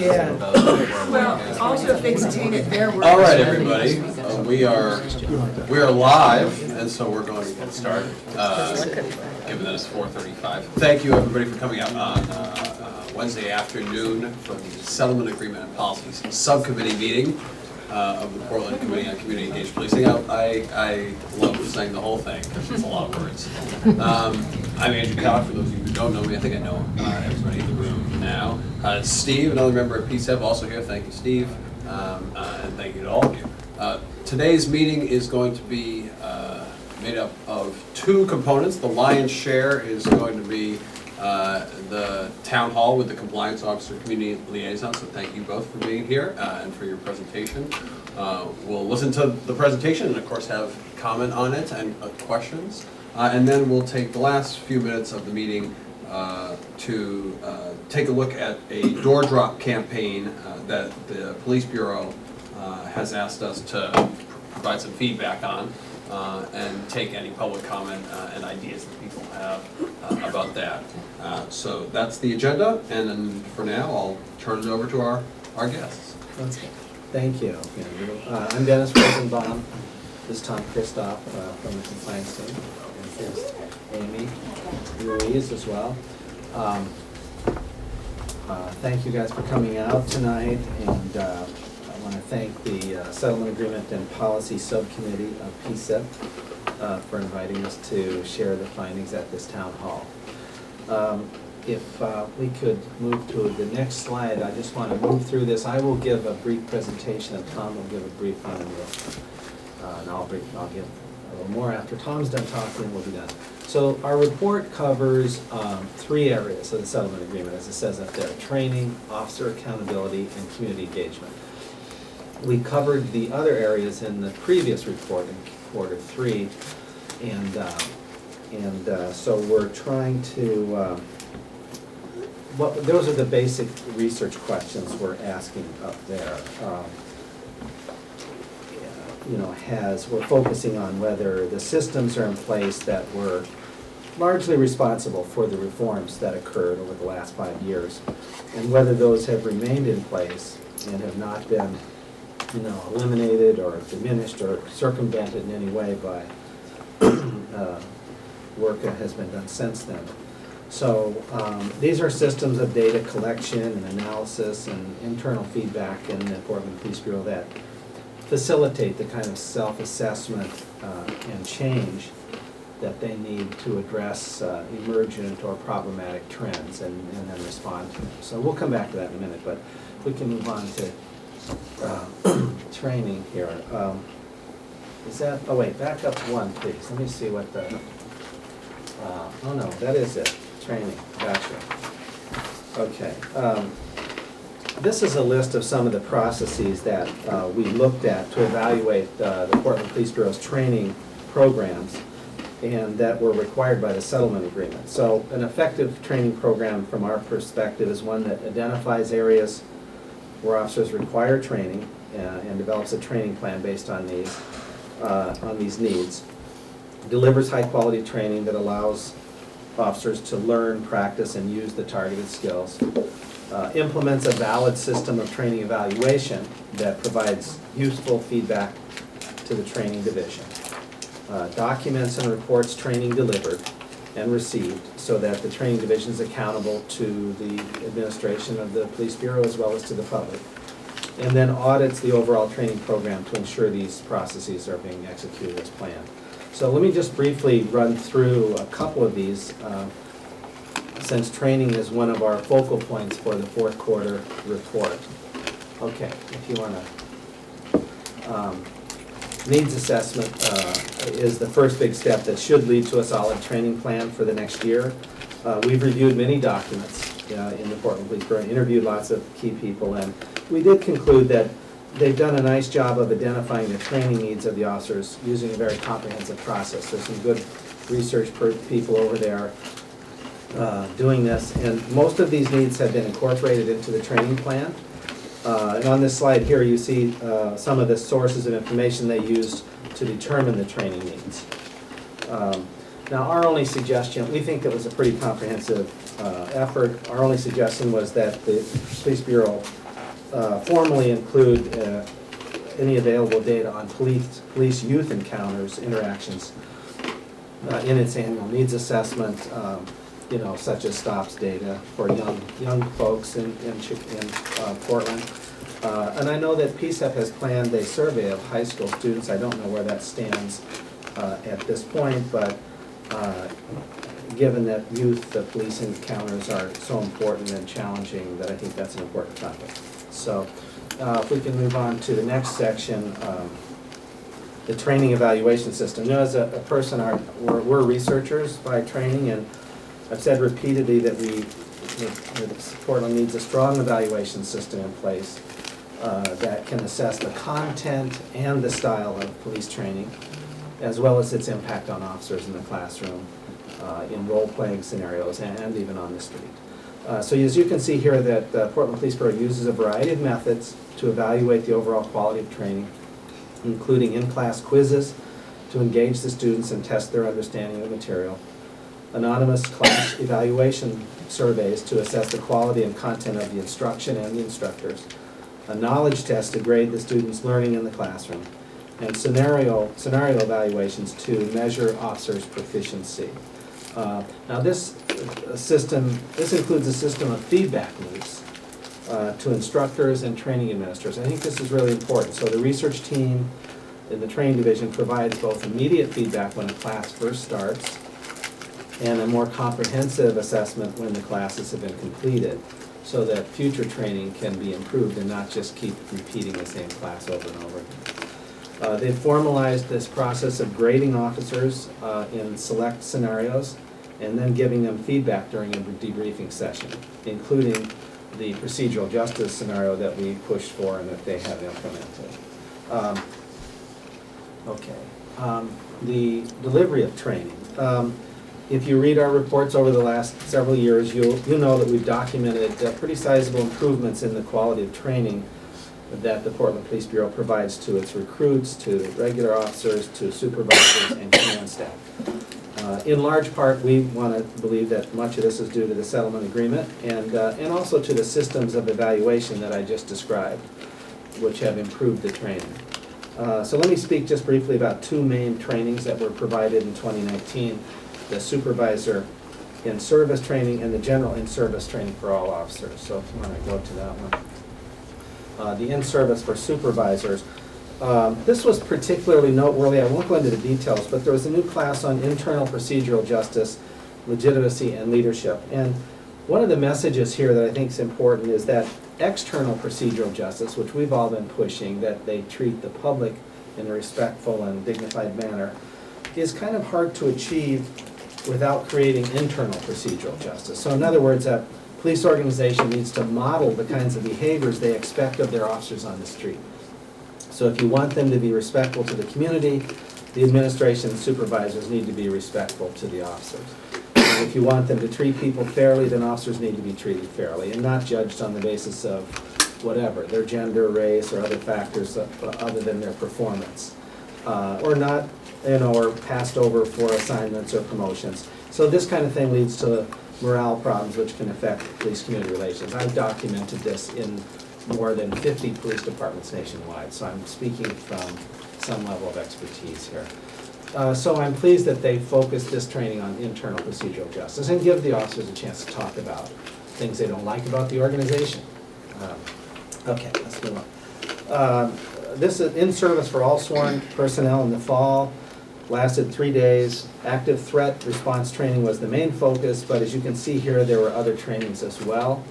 meetings. Yeah. Well, also if they contain it, their work. All right, everybody, we are live, and so we're going to get started, given that it's 4:35. Thank you, everybody, for coming out on Wednesday afternoon for the Settlement Agreement and Policies Subcommittee meeting of the Portland Committee on Community Engaged Policing. I love saying the whole thing, because it's a lot of words. I'm Andrew Cobb, for those of you who don't know me. I think I know everybody in the room now. Steve, another member of PCCEP, also here. Thank you, Steve, and thank you to all of you. Today's meeting is going to be made up of two components. The lion's share is going to be the town hall with the compliance officer, community liaison. So thank you both for being here and for your presentation. We'll listen to the presentation and of course have comment on it and questions. And then we'll take the last few minutes of the meeting to take a look at a door drop campaign that the Police Bureau has asked us to provide some feedback on and take any public comment and ideas that people have about that. So that's the agenda, and then for now I'll turn it over to our guests. Thank you, Andrew. I'm Dennis Rosenbaum. This is Tom Kristoff from the compliance team. And here's Amy Ruiz as well. Thank you guys for coming out tonight, and I want to thank the Settlement Agreement and Policy Subcommittee of PCCEP for inviting us to share the findings at this town hall. If we could move to the next slide, I just want to move through this. I will give a brief presentation, and Tom will give a brief on and I'll give a little more after Tom's done talking, and we'll be done. So our report covers three areas of the settlement agreement, as it says up there: training, officer accountability, and community engagement. We covered the other areas in the previous report in quarter 3, and so we're trying to, those are the basic research questions we're asking up there. We're focusing on whether the systems are in place that were largely responsible for the reforms that occurred over the last 5 years, and whether those have remained in place and have not been eliminated or diminished or circumvented in any way by work that has been done since then. So these are systems of data collection and analysis and internal feedback in the Portland Police Bureau that facilitate the kind of self-assessment and change that they need to address emergent or problematic trends and then respond to them. So we'll come back to that in a minute, but we can move on to training here. Oh wait, back up one, please. Let me see what the, oh no, that is it, training, gotcha. Okay, this is a list of some of the processes that we looked at to evaluate the Portland Police Bureau's training programs and that were required by the settlement agreement. So an effective training program from our perspective is one that identifies areas where officers require training and develops a training plan based on these needs, delivers high-quality training that allows officers to learn, practice, and use the targeted skills, implements a valid system of training evaluation that provides useful feedback to the training division, documents and reports training delivered and received so that the training division is accountable to the administration of the Police Bureau as well as to the public, and then audits the overall training program to ensure these processes are being executed as planned. So let me just briefly run through a couple of these since training is one of our focal points for the fourth quarter report. Okay, if you want to, needs assessment is the first big step that should lead to a solid training plan for the next year. We've reviewed many documents in the Portland Police Bureau, interviewed lots of key people, and we did conclude that they've done a nice job of identifying the training needs of the officers using a very comprehensive process. There's some good research people over there doing this, and most of these needs have been incorporated into the training plan. And on this slide here you see some of the sources of information they used to determine the training needs. Now our only suggestion, we think it was a pretty comprehensive effort. Our only suggestion was that the Police Bureau formally include any available data on police youth encounters, interactions in its annual needs assessment, such as stops data for young folks in Portland. And I know that PCCEP has planned a survey of high school students. I don't know where that stands at this point, but given that the police encounters are so important and challenging, that I think that's an important topic. So if we can move on to the next section, the training evaluation system. As a person, we're researchers by training, and I've said repeatedly that Portland needs a strong evaluation system in place that can assess the content and the style of police training, as well as its impact on officers in the classroom, in role-playing scenarios, and even on the street. So as you can see here, that Portland Police Bureau uses a variety of methods to evaluate the overall quality of training, including in-class quizzes to engage the students and test their understanding of the material, anonymous class evaluation surveys to assess the quality and content of the instruction and the instructors, a knowledge test to grade the students' learning in the classroom, and scenario evaluations to measure officers' proficiency. Now this includes a system of feedback loops to instructors and training administrators. I think this is really important. So the research team in the training division provides both immediate feedback when a class first starts and a more comprehensive assessment when the classes have been completed, so that future training can be improved and not just keep repeating the same class over and over again. They've formalized this process of grading officers in select scenarios and then giving them feedback during a debriefing session, including the procedural justice scenario that we pushed for and that they have implemented. The delivery of training. If you read our reports over the last several years, you'll know that we've documented pretty sizable improvements in the quality of training that the Portland Police Bureau provides to its recruits, to regular officers, to supervisors, and command staff. In large part, we want to believe that much of this is due to the settlement agreement and also to the systems of evaluation that I just described, which have improved the training. So let me speak just briefly about two main trainings that were provided in 2019, the supervisor in-service training and the general in-service training for all officers. So if you want to go to that one. The in-service for supervisors. This was particularly noteworthy. I won't go into the details, but there was a new class on internal procedural justice, legitimacy, and leadership. And one of the messages here that I think is important is that external procedural justice, which we've all been pushing, that they treat the public in a respectful and dignified manner, is kind of hard to achieve without creating internal procedural justice. So in other words, a police organization needs to model the kinds of behaviors they expect of their officers on the street. So if you want them to be respectful to the community, the administration and supervisors need to be respectful to the officers. And if you want them to treat people fairly, then officers need to be treated fairly and not judged on the basis of whatever, their gender, race, or other factors other than their performance. Or not, or passed over for assignments or promotions. So this kind of thing leads to morale problems which can affect police-community relations. I've documented this in more than 50 police departments nationwide, so I'm speaking from some level of expertise here. So I'm pleased that they focused this training on internal procedural justice and give the officers a chance to talk about things they don't like about the organization. Okay, let's move on. This is in service for all sworn personnel in the fall. Lasted 3 days. Active threat response training was the main focus, but as you can see here, there were other trainings as well.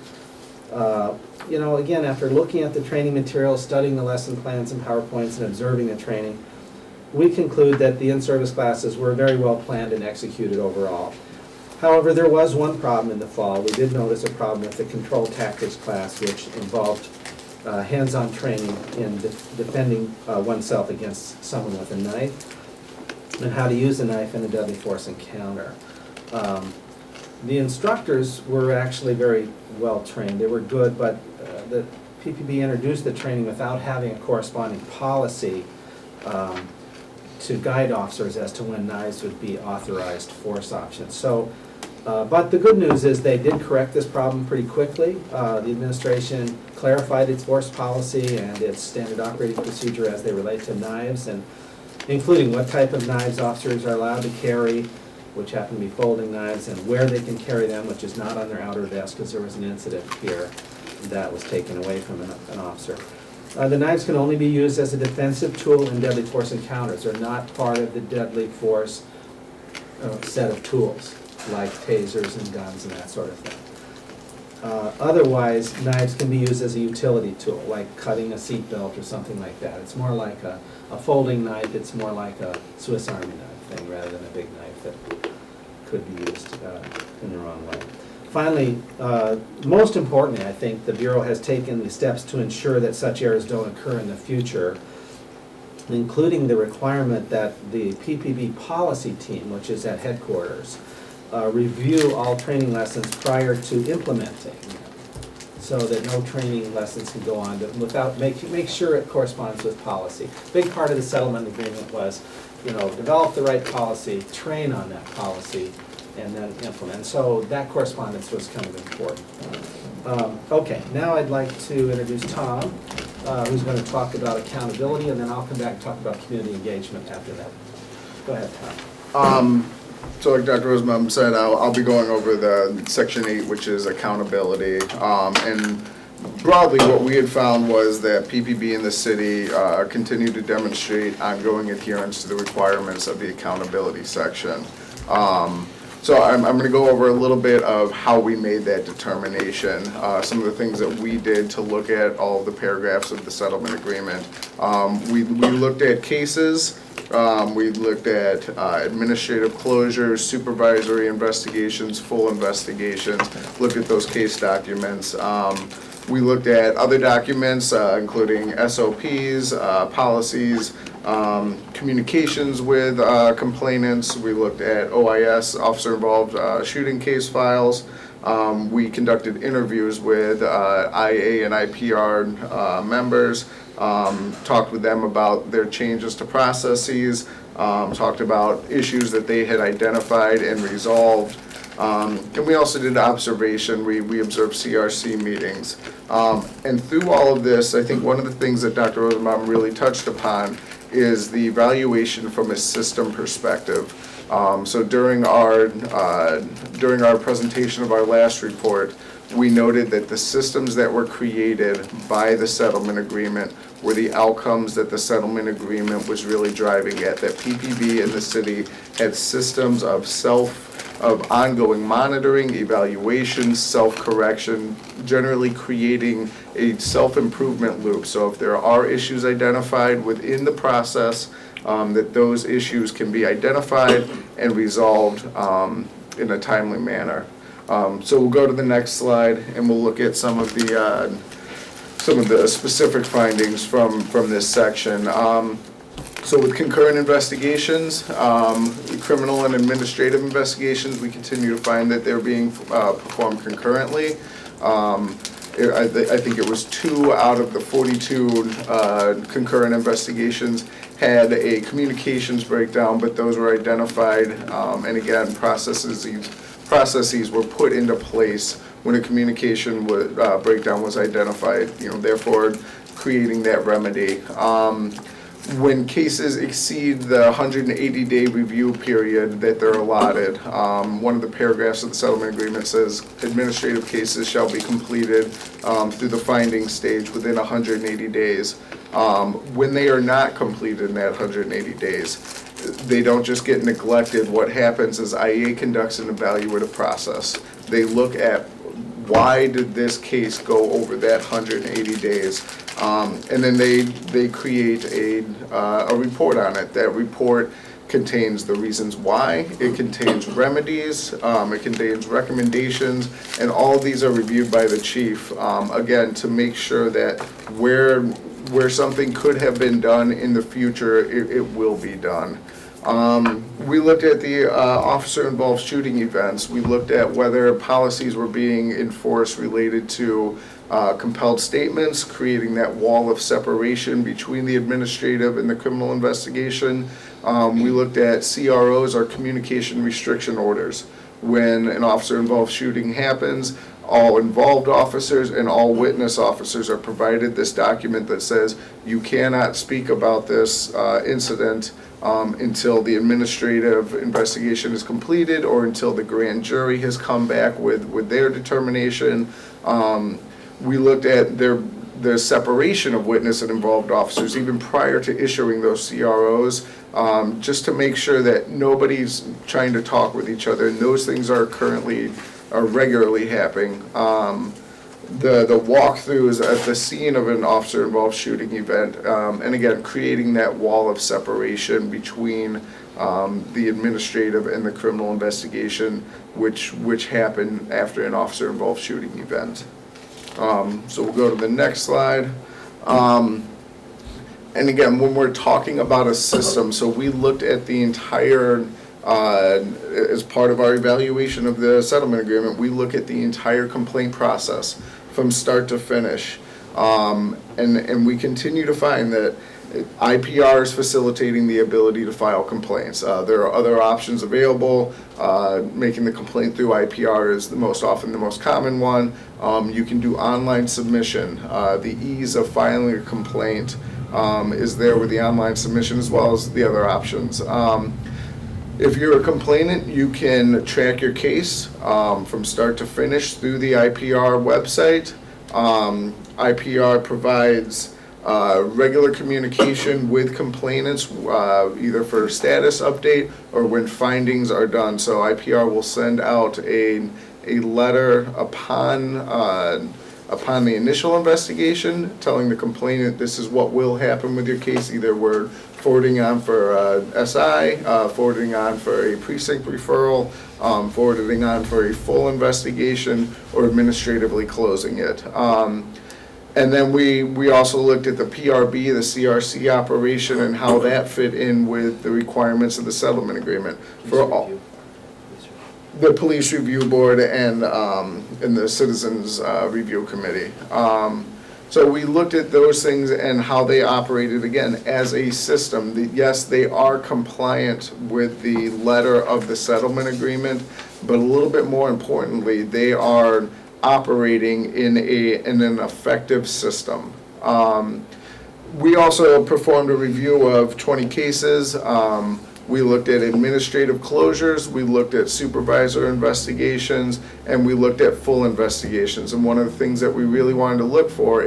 Again, after looking at the training materials, studying the lesson plans and PowerPoints, and observing the training, we conclude that the in-service classes were very well planned and executed overall. However, there was one problem in the fall. We did notice a problem with the control tactics class, which involved hands-on training in defending oneself against someone with a knife, and how to use a knife in a deadly force encounter. The instructors were actually very well trained. They were good, but the PPB introduced the training without having a corresponding policy to guide officers as to when knives would be authorized force options. So But the good news is they did correct this problem pretty quickly. The administration clarified its force policy and its standard operating procedure as they relate to knives, and including what type of knives officers are allowed to carry, which happen to be folding knives, and where they can carry them, which is not on their outer vest, because there was an incident here that was taken away from an officer. The knives can only be used as a defensive tool in deadly force encounters. They're not part of the deadly force set of tools, like tasers and guns and that sort of thing. Otherwise, knives can be used as a utility tool, like cutting a seatbelt or something like that. It's more like a folding knife. It's more like a Swiss Army knife thing rather than a big knife that could be used in the wrong way. Finally, most importantly, I think the Bureau has taken the steps to ensure that such errors don't occur in the future, including the requirement that the PPB policy team, which is at headquarters, review all training lessons prior to implementing, so that no training lessons can go on without, make sure it corresponds with policy. Big part of the settlement agreement was, develop the right policy, train on that policy, and then implement. So that correspondence was kind of important. Okay, now I'd like to introduce Tom, who's going to talk about accountability, and then I'll come back and talk about community engagement after that. Go ahead, Tom. So like Dr. Rosenbaum said, I'll be going over the Section 8, which is accountability. And broadly, what we had found was that PPB in the city continued to demonstrate ongoing adherence to the requirements of the accountability section. So I'm going to go over a little bit of how we made that determination, some of the things that we did to look at all of the paragraphs of the settlement agreement. We looked at cases, we looked at administrative closures, supervisory investigations, full investigations, looked at those case documents. We looked at other documents, including SOPs, policies, communications with complainants. We looked at OIS, officer-involved shooting case files. We conducted interviews with IA and IPR members, talked with them about their changes to processes, talked about issues that they had identified and resolved. And we also did observation. We observed CRC meetings. And through all of this, I think one of the things that Dr. Rosenbaum really touched upon is the evaluation from a system perspective. So during our presentation of our last report, we noted that the systems that were created by the settlement agreement were the outcomes that the settlement agreement was really driving at, that PPB in the city had systems of ongoing monitoring, evaluation, self-correction, generally creating a self-improvement loop. So if there are issues identified within the process, that those issues can be identified and resolved in a timely manner. So we'll go to the next slide and we'll look at some of the specific findings from this section. So with concurrent investigations, criminal and administrative investigations, we continue to find that they're being performed concurrently. I think it was 2 out of the 42 concurrent investigations had a communications breakdown, but those were identified, and again, processes were put into place when a communication breakdown was identified, therefore creating that remedy. When cases exceed the 180-day review period that they're allotted, one of the paragraphs of the settlement agreement says administrative cases shall be completed through the finding stage within 180 days. When they are not completed in that 180 days, they don't just get neglected. What happens is IA conducts an evaluative process. They look at why did this case go over that 180 days, and then they create a report on it. That report contains the reasons why, it contains remedies, it contains recommendations, and all of these are reviewed by the chief, again, to make sure that where something could have been done in the future, it will be done. We looked at the officer-involved shooting events. We looked at whether policies were being enforced related to compelled statements, creating that wall of separation between the administrative and the criminal investigation. We looked at CROs, or communication restriction orders. when an officer-involved shooting happens, all involved officers and all witness officers are provided this document that says you cannot speak about this incident until the administrative investigation is completed or until the grand jury has come back with their determination. We looked at the separation of witness and involved officers even prior to issuing those CROs, just to make sure that nobody's trying to talk with each other, and those things are regularly happening. The walkthroughs at the scene of an officer-involved shooting event, and again, creating that wall of separation between the administrative and the criminal investigation, which happened after an officer-involved shooting event. So we'll go to the next slide. And again, when we're talking about a system, so we looked at the entire, as part of our evaluation of the settlement agreement, we look at the entire complaint process from start to finish. And we continue to find that IPR is facilitating the ability to file complaints. There are other options available. Making the complaint through IPR is often the most common one. You can do online submission. The ease of filing a complaint is there with the online submission as well as the other options. If you're a complainant, you can track your case from start to finish through the IPR website. IPR provides regular communication with complainants, either for status update or when findings are done. So IPR will send out a letter upon the initial investigation, telling the complainant this is what will happen with your case. Either we're forwarding on for SI, forwarding on for a precinct referral, forwarding on for a full investigation, or administratively closing it. And then we also looked at the PRB, the CRC operation, and how that fit in with the requirements of the settlement agreement for all. The Police Review Board and the Citizens Review Committee. So we looked at those things and how they operated, again, as a system. Yes, they are compliant with the letter of the settlement agreement, but a little bit more importantly, they are operating in an effective system. We also performed a review of 20 cases. We looked at administrative closures, we looked at supervisor investigations, and we looked at full investigations. And one of the things that we really wanted to look for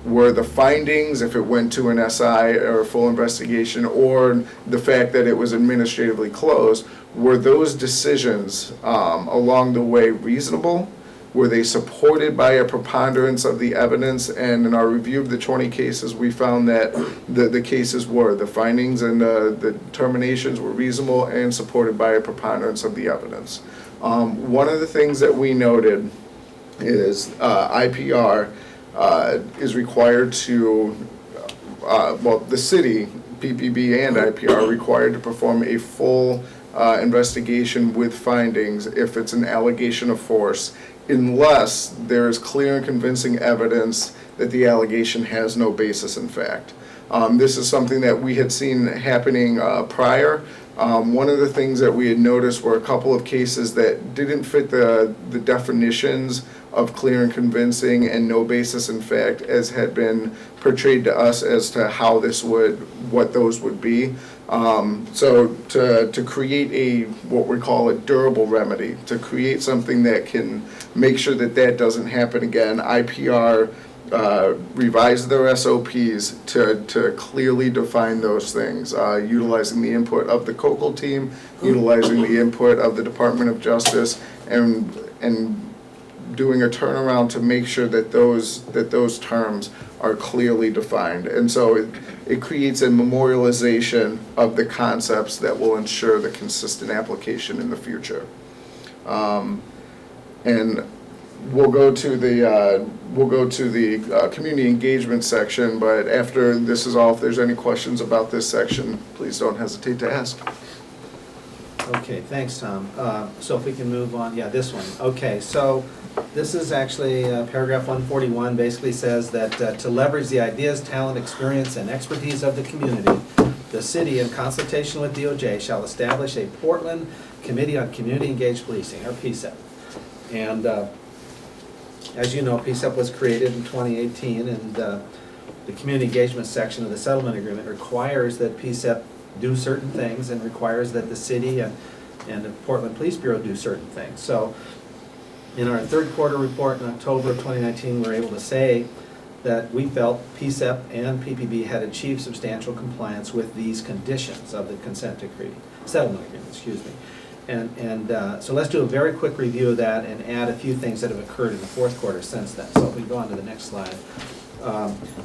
were the findings, if it went to an SI or a full investigation, or the fact that it was administratively closed, were those decisions along the way reasonable? Were they supported by a preponderance of the evidence? And in our review of the 20 cases, we found that the cases were. The findings and the determinations were reasonable and supported by a preponderance of the evidence. One of the things that we noted is IPR is required to, the city, PPB and IPR are required to perform a full investigation with findings if it's an allegation of force, unless there is clear and convincing evidence that the allegation has no basis in fact. This is something that we had seen happening prior. One of the things that we had noticed were a couple of cases that didn't fit the definitions of clear and convincing and no basis in fact as had been portrayed to us as to how what those would be. So to create what we call a durable remedy, to create something that can make sure that doesn't happen again, IPR revised their SOPs to clearly define those things, utilizing the input of the COCL team, utilizing the input of the Department of Justice, and doing a turnaround to make sure that those terms are clearly defined. And so it creates a memorialization of the concepts that will ensure the consistent application in the future. And we'll go to the community engagement section, but after this is all, if there's any questions about this section, please don't hesitate to ask. Okay, thanks, Tom. So if we can move on, yeah, this one. Okay, so this is actually paragraph 141, basically says that to leverage the ideas, talent, experience, and expertise of the community, the city, in consultation with DOJ, shall establish a Portland Committee on Community Engaged Policing, or PCEP. And as you know, PCEP was created in 2018, and the community engagement section of the settlement agreement requires that PCEP do certain things and requires that the city and the Portland Police Bureau do certain things. So in our third quarter report in October of 2019, we were able to say that we felt PCEP and PPB had achieved substantial compliance with these conditions of the consent decree, settlement agreement, excuse me. So let's do a very quick review of that and add a few things that have occurred in the fourth quarter since then. So if we go on to the next slide.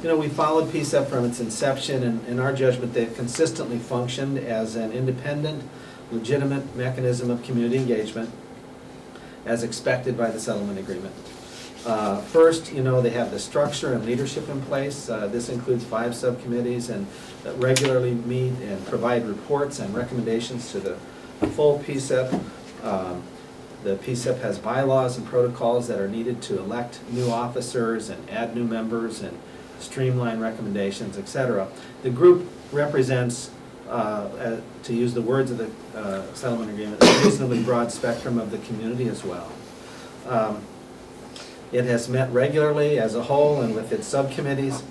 We followed PCEP from its inception, and in our judgment, they've consistently functioned as an independent, legitimate mechanism of community engagement as expected by the settlement agreement. First, they have the structure and leadership in place. This includes 5 subcommittees and that regularly meet and provide reports and recommendations to the full PCEP. The PCEP has bylaws and protocols that are needed to elect new officers and add new members and streamline recommendations, etc. The group represents, to use the words of the settlement agreement, a reasonably broad spectrum of the community as well. It has met regularly as a whole and with its subcommittees,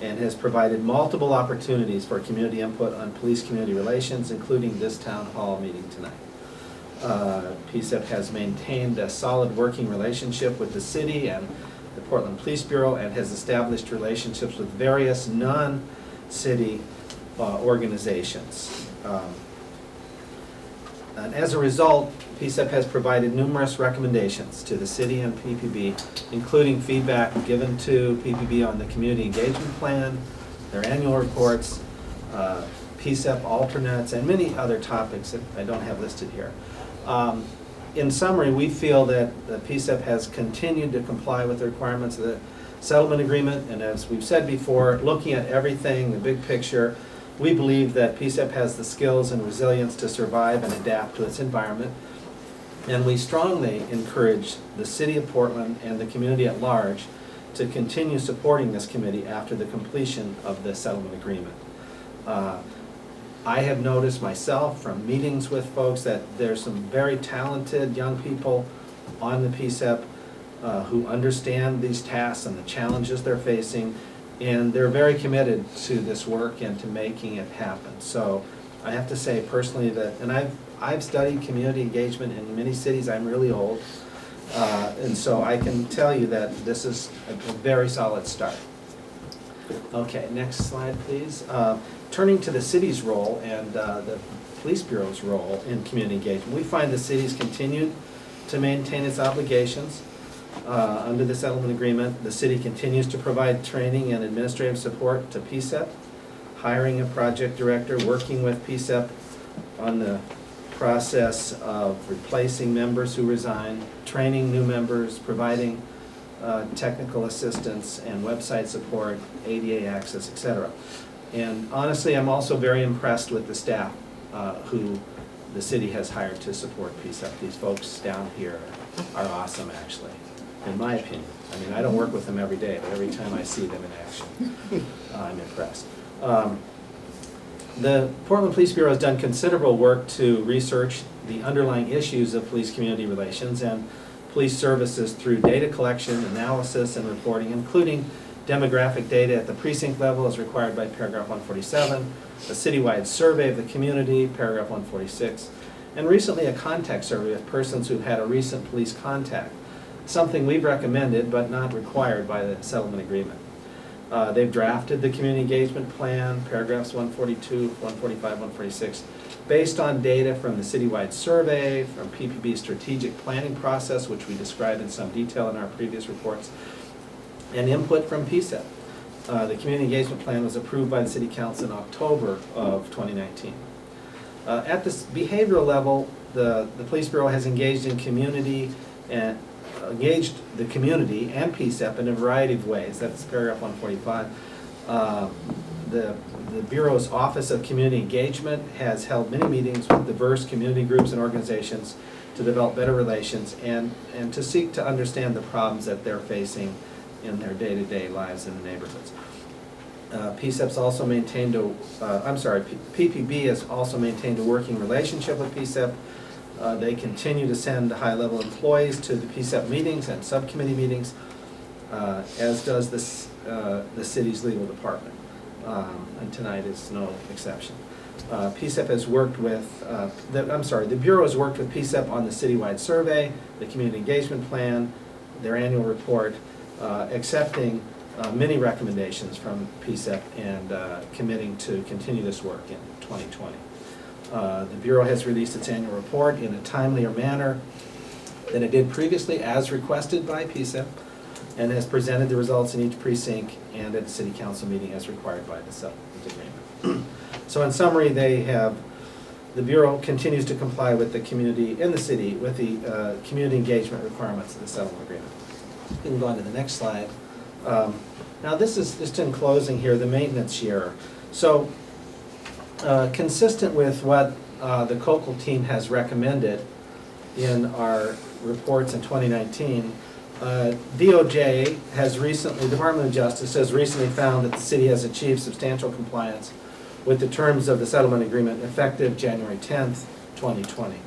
and has provided multiple opportunities for community input on police-community relations, including this town hall meeting tonight. PCEP has maintained a solid working relationship with the city and the Portland Police Bureau, and has established relationships with various non-city organizations. And as a result, PCEP has provided numerous recommendations to the city and PPB, including feedback given to PPB on the community engagement plan, their annual reports, PCEP alternates, and many other topics that I don't have listed here. In summary, we feel that the PCEP has continued to comply with the requirements of the settlement agreement, and as we've said before, looking at everything, the big picture, we believe that PCEP has the skills and resilience to survive and adapt to its environment, and we strongly encourage the City of Portland and the community at large to continue supporting this committee after the completion of the settlement agreement. I have noticed myself from meetings with folks that there's some very talented young people on the PCEP who understand these tasks and the challenges they're facing, and they're very committed to this work and to making it happen. So I have to say personally that, and I've studied community engagement in many cities. I'm really old, and so I can tell you that this is a very solid start. Okay, next slide, please. Turning to the city's role and the Police Bureau's role in community engagement, we find the city's continued to maintain its obligations under the settlement agreement. The city continues to provide training and administrative support to PCEP, hiring a project director, working with PCEP on the process of replacing members who resign, training new members, providing technical assistance and website support, ADA access, etc. And honestly, I'm also very impressed with the staff who the city has hired to support PCEP. These folks down here are awesome, actually, in my opinion. I mean, I don't work with them every day, but every time I see them in action, I'm impressed. The Portland Police Bureau has done considerable work to research the underlying issues of police-community relations and police services through data collection, analysis, and reporting, including demographic data at the precinct level as required by paragraph 147, a citywide survey of the community, paragraph 146, and recently a contact survey of persons who've had a recent police contact, something we've recommended but not required by the settlement agreement. They've drafted the community engagement plan, paragraphs 142, 145, 146, based on data from the citywide survey, from PPB's strategic planning process, which we described in some detail in our previous reports, and input from PCEP. The community engagement plan was approved by the City Council in October of 2019. At the behavioral level, the Police Bureau has engaged the community and PCEP in a variety of ways. That's paragraph 145. The Bureau's Office of Community Engagement has held many meetings with diverse community groups and organizations to develop better relations and to seek to understand the problems that they're facing in their day-to-day lives in the neighborhoods. PCEP's also maintained PPB has also maintained a working relationship with PCEP They continue to send high-level employees to the PCEP meetings and subcommittee meetings, as does the city's legal department, and tonight is no exception. PCEP has worked with, the Bureau has worked with PCEP on the citywide survey, the community engagement plan, their annual report, accepting many recommendations from PCEP and committing to continue this work in 2020. The Bureau has released its annual report in a timelier manner than it did previously, as requested by PCEP, and has presented the results in each precinct and at the City Council meeting as required by the settlement agreement. So in summary, the Bureau continues to comply with the community in the city with the community engagement requirements of the settlement agreement. We can go on to the next slide. Now this is just in closing here, the maintenance year. So consistent with what the COCL team has recommended in our reports in 2019, DOJ has recently, the Department of Justice has recently found that the city has achieved substantial compliance with the terms of the settlement agreement effective January 10th, 2020.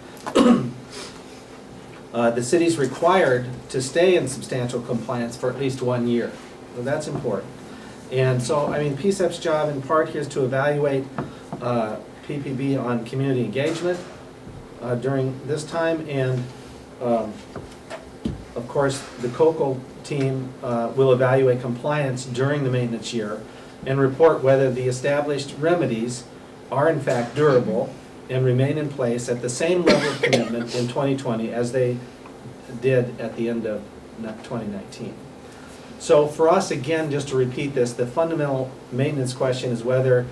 The city's required to stay in substantial compliance for at least 1 year. So that's important. And so, I mean, PCEP's job in part here is to evaluate PPB on community engagement during this time, and of course, the COCL team will evaluate compliance during the maintenance year and report whether the established remedies are in fact durable and remain in place at the same level of commitment in 2020 as they did at the end of 2019. So for us, again, just to repeat this, the fundamental maintenance question is whether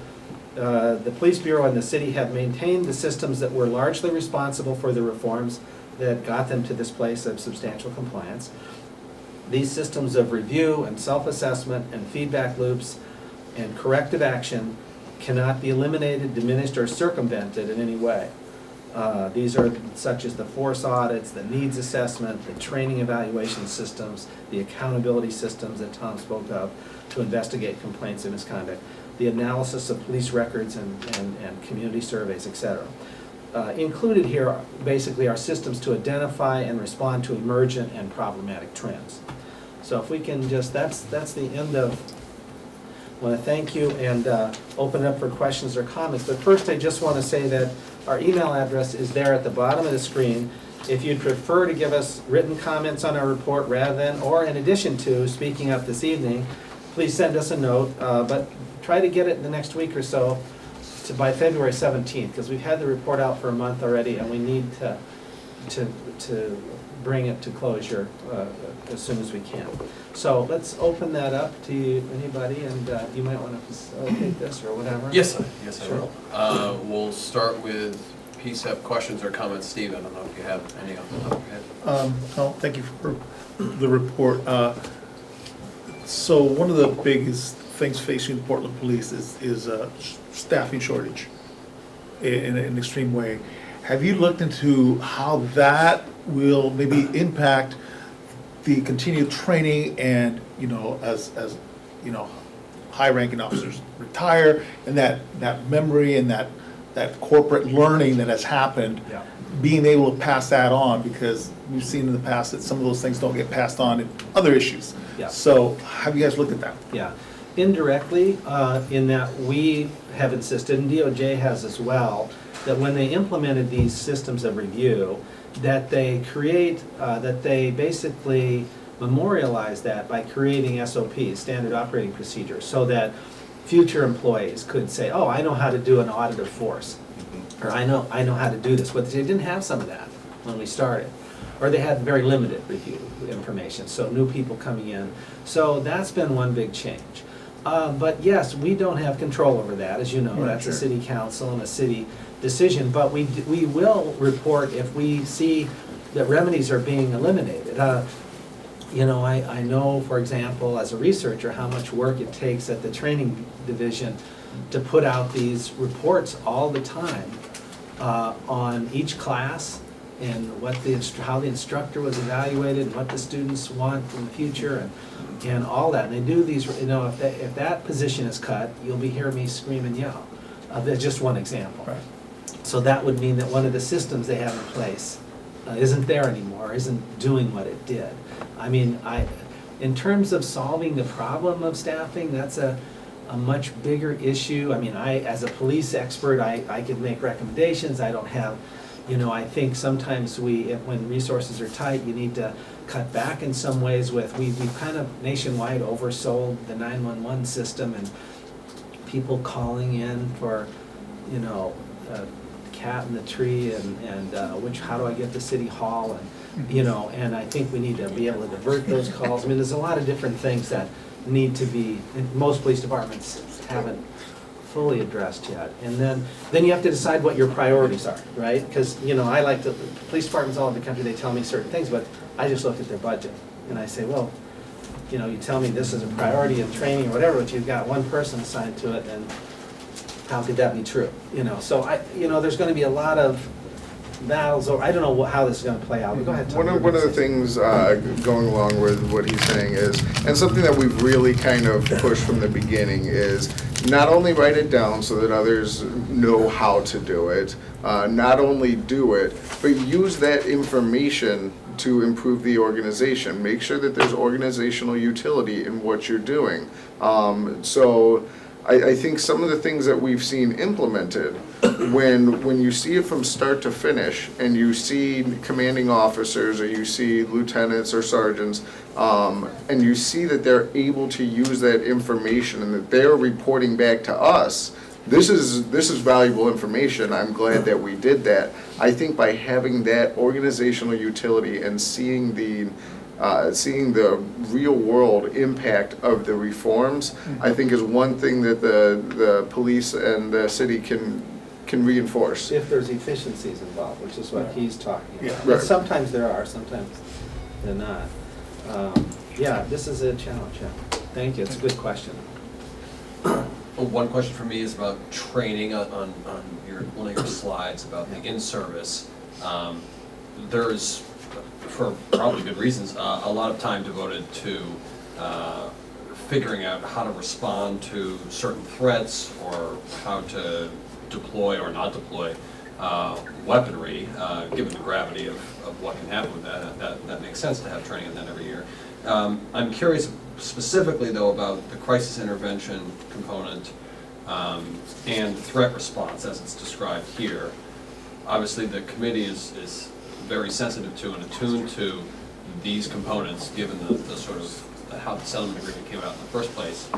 the Police Bureau and the city have maintained the systems that were largely responsible for the reforms that got them to this place of substantial compliance. These systems of review and self-assessment and feedback loops and corrective action cannot be eliminated, diminished, or circumvented in any way. These are such as the force audits, the needs assessment, the training evaluation systems, the accountability systems that Tom spoke of to investigate complaints of misconduct, the analysis of police records and community surveys, etc. Included here basically are systems to identify and respond to emergent and problematic trends. So if we can just, that's the end of, I want to thank you and open it up for questions or comments. But first I just want to say that our email address is there at the bottom of the screen. If you'd prefer to give us written comments on our report rather than, or in addition to, speaking up this evening, please send us a note, but try to get it in the next week or so by February 17th, because we've had the report out for a month already and we need to bring it to closure as soon as we can. So let's open that up to anybody, and you might want to facilitate this or whatever. Yes, I Sure. will. We'll start with PCEP questions or comments. Steve, I don't know if you have any on the top of your head. Oh, thank you for the report. So one of the biggest things facing the Portland Police is staffing shortage in an extreme way. Have you looked into how that will maybe impact the continued training and, you know, as you know, high-ranking officers retire, and that memory and that corporate learning that has happened, Yeah. being able to pass that on, because we've seen in the past that some of those things don't get passed on in other issues. Yeah. So have you guys looked at that? Yeah, indirectly, in that we have insisted, and DOJ has as well, that when they implemented these systems of review, that they create, that they basically memorialize that by creating SOPs, standard operating procedures, so that future employees could say, oh, I know how to do an audit of force, or I know how to do this. But they didn't have some of that when we started, or they had very limited review information, so new people coming in. So that's been one big change. But yes, we don't have control over that, as you know. Right, That's sure. a city council and a city decision, but we will report if we see that remedies are being eliminated. You know, I know, for example, as a researcher, how much work it takes at the training division to put out these reports all the time on each class and what how the instructor was evaluated, and what the students want in the future, and all that. And they do these, you know, if that position is cut, you'll be hearing me scream and yell. That's just one example. Right. So that would mean that one of the systems they have in place isn't there anymore, isn't doing what it did. I mean, in terms of solving the problem of staffing, that's a much bigger issue. I mean, as a police expert, I could make recommendations. I don't have, I think sometimes when resources are tight, you need to cut back in some ways we've kind of nationwide oversold the 911 system and people calling in for, cat in the tree and how do I get to City Hall and I think we need to be able to divert those calls. I mean, there's a lot of different things that need to be, and most police departments haven't fully addressed yet. And then you have to decide what your priorities are, right? Because, I like the police departments all over the country, they tell me certain things, but I just look at their budget and I say, well, you tell me this is a priority in training or whatever, but you've got one person assigned to it, and how could that be true? So there's gonna be a lot of battles, or I don't know how this is gonna play out, but go ahead, Tom. One of the things going along with what he's saying is, and something that we've really kind of pushed from the beginning is, not only write it down so that others know how to do it, not only do it, but use that information to improve the organization. Make sure that there's organizational utility in what you're doing. So I think some of the things that we've seen implemented, when you see it from start to finish, and you see commanding officers, or you see lieutenants or sergeants, and you see that they're able to use that information and that they're reporting back to us, this is valuable information, I'm glad that we did that. I think by having that organizational utility and seeing the real world impact of the reforms, I think is one thing that the police and the city can reinforce. If there's efficiencies involved, which is what he's talking about. Yeah. But Right. sometimes there are, sometimes they're not. Yeah, this is a challenge, yeah. Thank you, it's a good question. One question for me is about training on one of your slides about the in-service. There's, for probably good reasons, a lot of time devoted to figuring out how to respond to certain threats or how to deploy or not deploy weaponry, given the gravity of what can happen with that. That makes sense to have training in that every year. I'm curious specifically, though, about the crisis intervention component and threat response as it's described here. Obviously, the committee is very sensitive to and attuned to these components, given the sort of how the settlement agreement came out in the first place.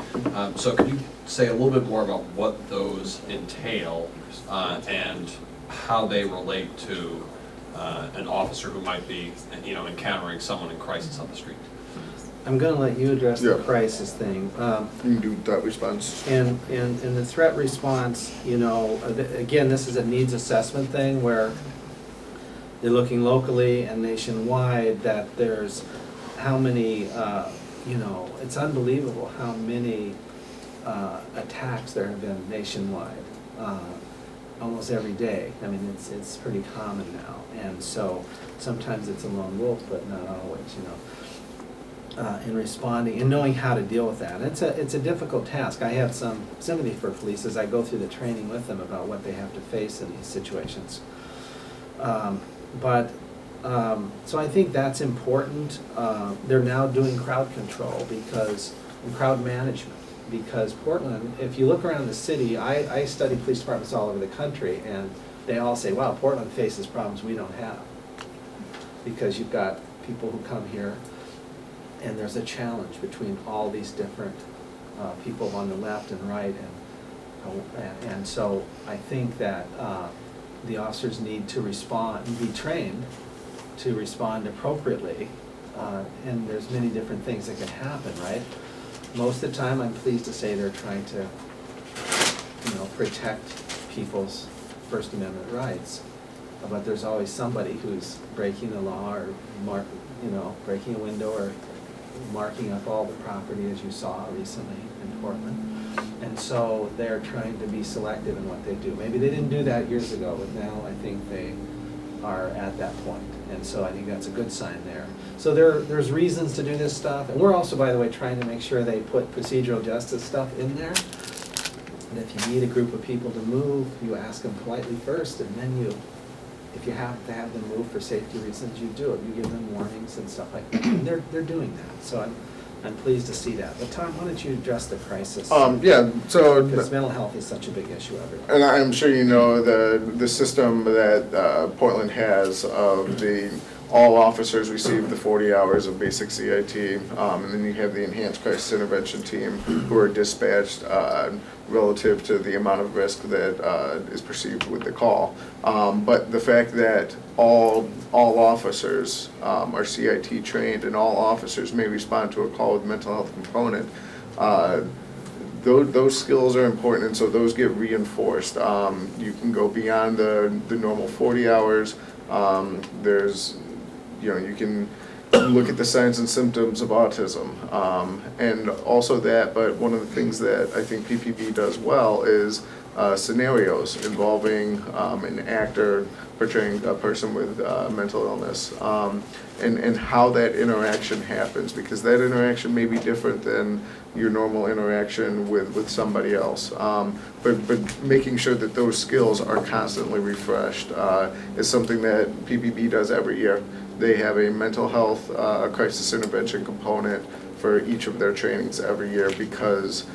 So could you say a little bit more about what those entail and how they relate to an officer who might be, encountering someone in crisis on the street? I'm gonna let you address the Yeah. crisis thing. You can do that response. And the threat response, again, this is a needs assessment thing where they're looking locally and nationwide that there's how many, it's unbelievable how many attacks there have been nationwide, almost every day. I mean, it's pretty common now. And so sometimes it's a lone wolf, but not always, in responding and knowing how to deal with that. It's a difficult task. I have some sympathy for police as I go through the training with them about what they have to face in these situations. So I think that's important. They're now doing crowd control and crowd management, because Portland, if you look around the city, I study police departments all over the country, and they all say, wow, Portland faces problems we don't have. Because you've got people who come here, and there's a challenge between all these different people on the left and right, and so I think that the officers need to respond and be trained to respond appropriately, and there's many different things that can happen, right? Most of the time, I'm pleased to say they're trying to, protect people's First Amendment rights, but there's always somebody who's breaking the law or breaking a window or marking up all the property, as you saw recently in Portland. And so they're trying to be selective in what they do. Maybe they didn't do that years ago, but now I think they are at that point. And so I think that's a good sign there. So there's reasons to do this stuff. And we're also, by the way, trying to make sure they put procedural justice stuff in there. And if you need a group of people to move, you ask them politely first, and then you, if you have to have them move for safety reasons, you do it. You give them warnings and stuff like that. And they're doing that, so I'm pleased to see that. But Tom, why don't you address the crisis? Yeah, so. Because mental health is such a big issue everywhere. And I'm sure you know the system that Portland has of all officers receive the 40 hours of basic CIT, and then you have the enhanced crisis intervention team who are dispatched relative to the amount of risk that is perceived with the call. But the fact that all officers are CIT trained and all officers may respond to a call with mental health component, those skills are important, and so those get reinforced. You can go beyond the normal 40 hours. There's, you can look at the signs and symptoms of autism, and also that, but one of the things that I think PPB does well is scenarios involving an actor portraying a person with mental illness, and how that interaction happens, because that interaction may be different than your normal interaction with somebody else. But making sure that those skills are constantly refreshed is something that PPB does every year. They have a mental health crisis intervention component for each of their trainings every year, because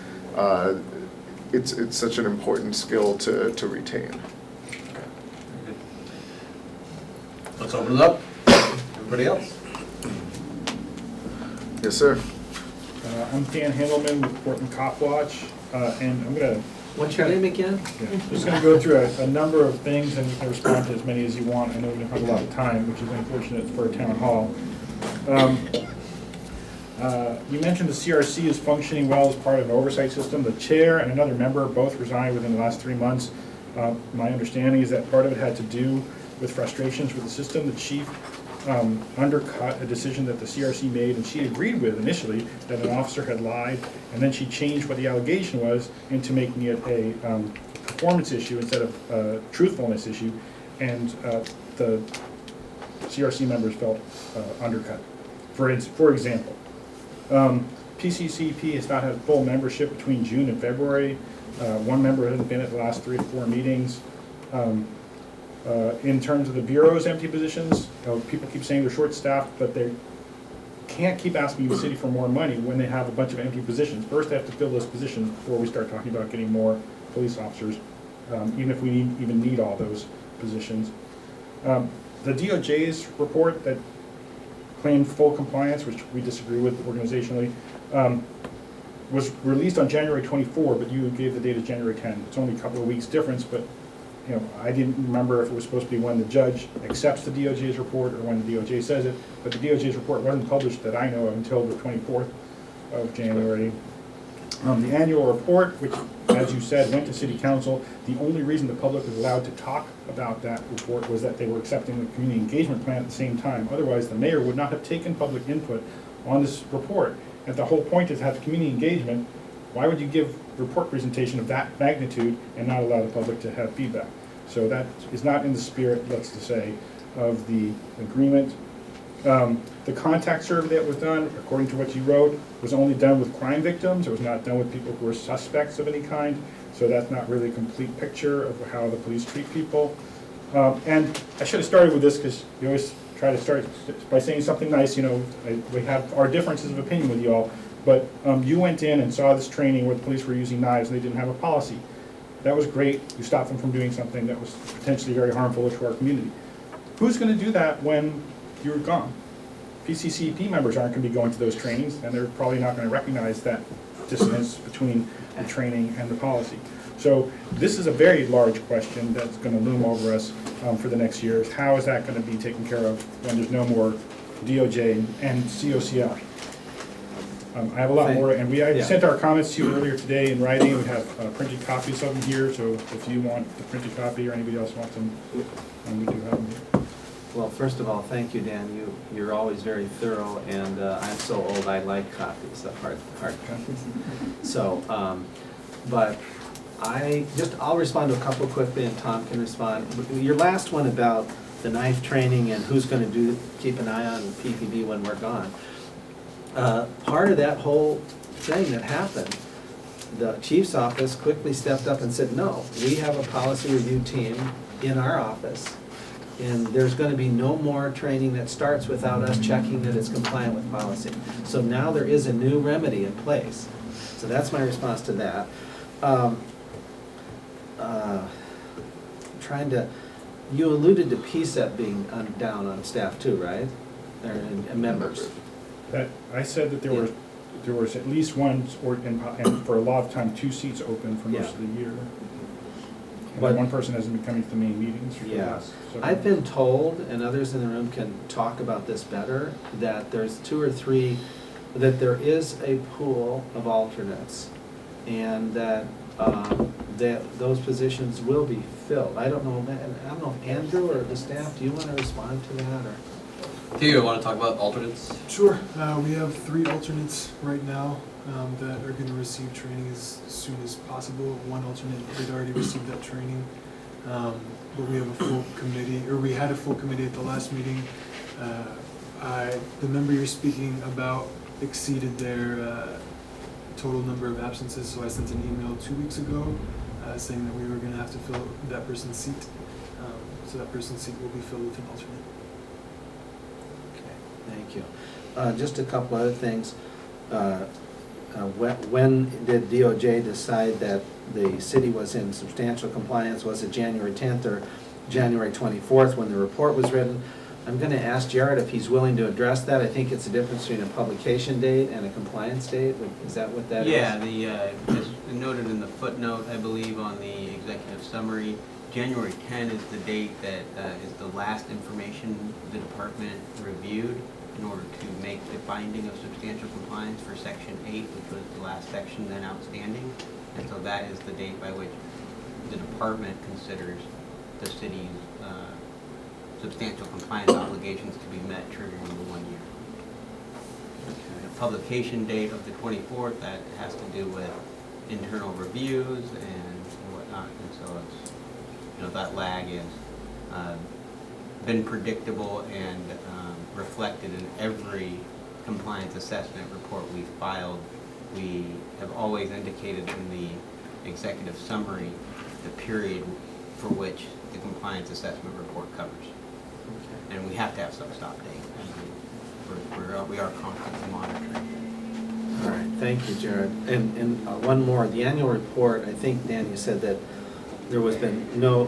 it's such an important skill to retain. Let's open it up. Everybody else? Yes, sir. I'm Dan Handelman with Portland Cop Watch, and I'm gonna. What's your name again? Just gonna go through a number of things, and you can respond to as many as you want. I know we don't have a lot of time, which is unfortunate for a town hall. You mentioned the CRC is functioning well as part of an oversight system. The chair and another member both resigned within the last 3 months. My understanding is that part of it had to do with frustrations with the system. The chief undercut a decision that the CRC made, and she agreed with initially that an officer had lied, and then she changed what the allegation was into making it a performance issue instead of a truthfulness issue, and the CRC members felt undercut. For example, PCCEP has not had full membership between June and February. One member hasn't been at the last 3 to 4 meetings. In terms of the Bureau's empty positions, people keep saying they're short-staffed, but they can't keep asking the city for more money when they have a bunch of empty positions. First, they have to fill those positions before we start talking about getting more police officers, even if we even need all those positions. The DOJ's report that claimed full compliance, which we disagree with organizationally, was released on January 24, but you gave the date of January 10. It's only a couple of weeks difference, but I didn't remember if it was supposed to be when the judge accepts the DOJ's report or when the DOJ says it, but the DOJ's report wasn't published that I know of until the 24th of January. The annual report, which, as you said, went to City Council, the only reason the public was allowed to talk about that report was that they were accepting the community engagement plan at the same time. Otherwise, the mayor would not have taken public input on this report. If the whole point is to have community engagement, why would you give a report presentation of that magnitude and not allow the public to have feedback? So that is not in the spirit, let's just say, of the agreement. The contact survey that was done, according to what you wrote, was only done with crime victims. It was not done with people who were suspects of any kind. So that's not really a complete picture of how the police treat people. And I should have started with this because you always try to start by saying something nice. We have our differences of opinion with you all. But you went in and saw this training where the police were using knives and they didn't have a policy. That was great. You stopped them from doing something that was potentially very harmful to our community. Who's going to do that when you're gone? PCCEP members aren't going to be going to those trainings, and they're probably not going to recognize that dissonance between the training and the policy. So this is a very large question that's going to loom over us for the next years. How is that going to be taken care of when there's no more DOJ and COCL? I have a lot more, and I sent our comments to you earlier today in writing. We have printed copies of them here, so if you want the printed copy or anybody else wants them, we do have them here. Well, first of all, thank you, Dan. You're always very thorough, and I'm so old I like copies, the hard copies. So, but I'll respond to a couple quickly, and Tom can respond. Your last one about the knife training and who's going to keep an eye on PPB when we're gone. Part of that whole thing that happened the chief's office quickly stepped up and said, no, we have a policy review team in our office, and there's gonna be no more training that starts without us checking that it's compliant with policy. So now there is a new remedy in place. So that's my response to that. Trying to, you alluded to PCEP being down on staff too, right? Or in members. That, I said that there was at least one, and for a lot of time, 2 seats open for most of the year. And But- one person hasn't been coming to the main meetings for the Yeah, last several. I've been told, and others in the room can talk about this better, that there's 2 or 3, that there is a pool of alternates, and that those positions will be filled. I don't know if Andrew or the staff, do you want to respond to that, or? Do you want to talk about alternates? Sure. We have 3 alternates right now that are going to receive training as soon as possible. One alternate did already receive that training, but we have a full committee, or we had a full committee at the last meeting. The member you're speaking about exceeded their total number of absences, so I sent an email 2 weeks ago saying that we were going to have to fill that person's seat. So that person's seat will be filled with an alternate. Okay, thank you. Just a couple other things. When did DOJ decide that the city was in substantial compliance? Was it January 10th or January 24th when the report was written? I'm going to ask Jared if he's willing to address that. I think it's a difference between a publication date and a compliance date. Is that what that is? Yeah, as noted in the footnote, I believe, on the executive summary, January 10 is the date that is the last information the department reviewed in order to make the finding of substantial compliance for Section 8, which was the last section then outstanding. And so that is the date by which the department considers the city's substantial compliance obligations to be met, triggering the 1 year. The publication date of the 24th, that has to do with internal reviews and whatnot, and so it's, that lag has been predictable and reflected in every compliance assessment report we've filed. We have always indicated in the executive summary the period for which the compliance assessment report covers. And we have to have some stop date, and we are constantly monitoring. All right, thank you, Jared. And one more, the annual report, I think, Dan, you said that there was no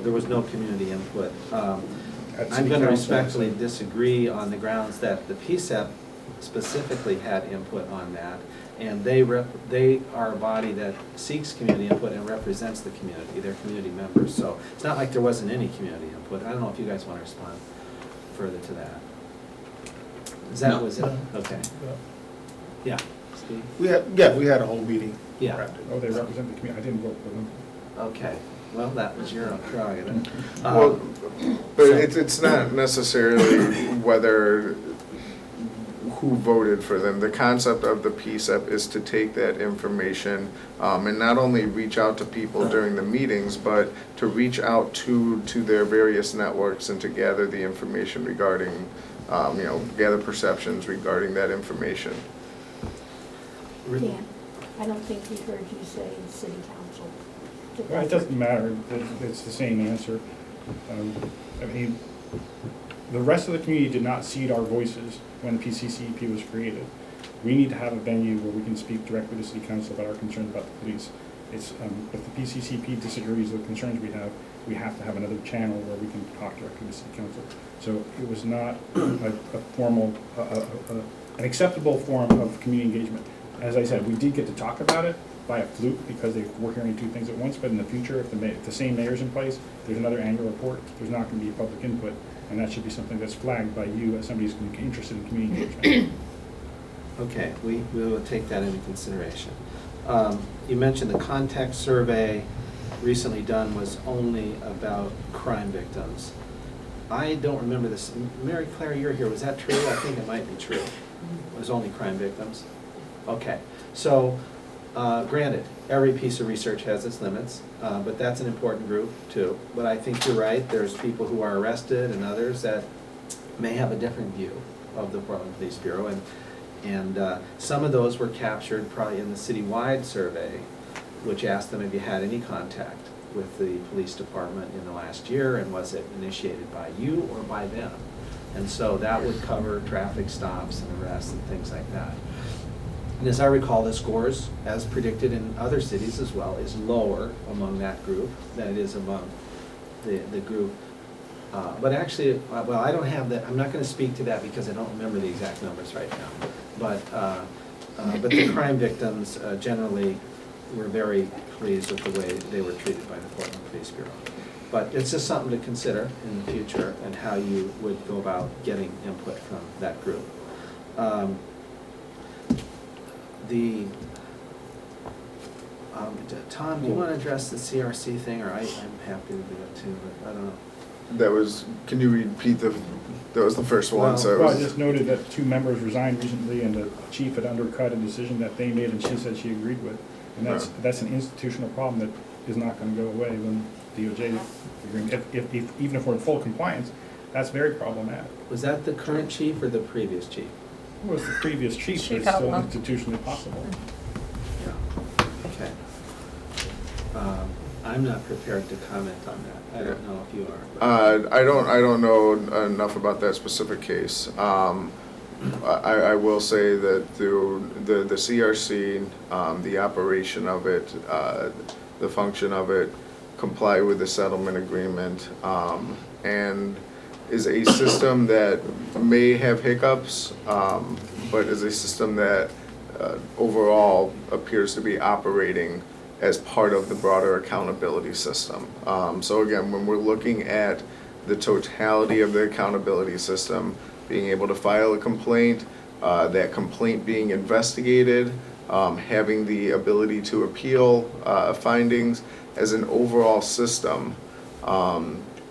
community input. I'm going to respectfully disagree on the grounds that the PCEP specifically had input on that, and they are a body that seeks community input and represents the community, their community members. So it's not like there wasn't any community input. I don't know if you guys want to respond further to that. Is that No. was it? Okay. Yeah, Steve? We had a whole meeting. Yeah. Oh, they represent the community. I didn't vote for them. Okay, well, that was your prerogative. Well, but it's not necessarily whether who voted for them. The concept of the PCEP is to take that information and not only reach out to people during the meetings, but to reach out to their various networks and to gather the information regarding, gather perceptions regarding that information. Dan, I don't think we heard you say city council. Well, it doesn't matter, it's the same answer. The rest of the community did not cede our voices when the PCCEP was created. We need to have a venue where we can speak directly to city council about our concerns about the police. If the PCCEP disagrees with the concerns we have to have another channel where we can talk directly to city council. So it was not a formal, an acceptable form of community engagement. As I said, we did get to talk about it by a fluke because they were hearing 2 things at once, but in the future, if the same mayor's in place, there's another annual report, there's not going to be public input, and that should be something that's flagged by you as somebody who's interested in community engagement. Okay, we will take that into consideration. You mentioned the contact survey recently done was only about crime victims. I don't remember this. Mary Claire, you're here. Was that true? I think it might be true. It was only crime victims. Okay, so granted, every piece of research has its limits, but that's an important group too. But I think you're right. There's people who are arrested and others that may have a different view of the Portland Police Bureau, and some of those were captured probably in the citywide survey. which asked them if you had any contact with the police department in the last year, and was it initiated by you or by them? And so that would cover traffic stops and arrests and things like that. And as I recall, the scores, as predicted in other cities as well, is lower among that group than it is among the group. But actually, well, I don't have that, I'm not gonna speak to that because I don't remember the exact numbers right now. But the crime victims generally were very pleased with the way they were treated by the Portland Police Bureau. But it's just something to consider in the future and how you would go about getting input from that group. Tom, do you want to address the CRC thing, or I'm happy to do it too, but I don't know. That was, can you repeat that was the first one, so it Well, I was. just noted that 2 members resigned recently, and the chief had undercut a decision that they made, and she said she agreed with. And that's an institutional problem that is not gonna go away when DOJ, even if we're in full compliance, that's very problematic. Was that the current chief or the previous chief? It was the previous chief, but Chief it's still Outlaw. institutionally possible. Yeah. Okay. I'm not prepared to comment on that. I don't know if you are. but- I don't know enough about that specific case. I will say that the CRC, the operation of it, the function of it, comply with the settlement agreement, and is a system that may have hiccups, but is a system that overall appears to be operating as part of the broader accountability system. So again, when we're looking at the totality of the accountability system, being able to file a complaint, that complaint being investigated, having the ability to appeal findings as an overall system,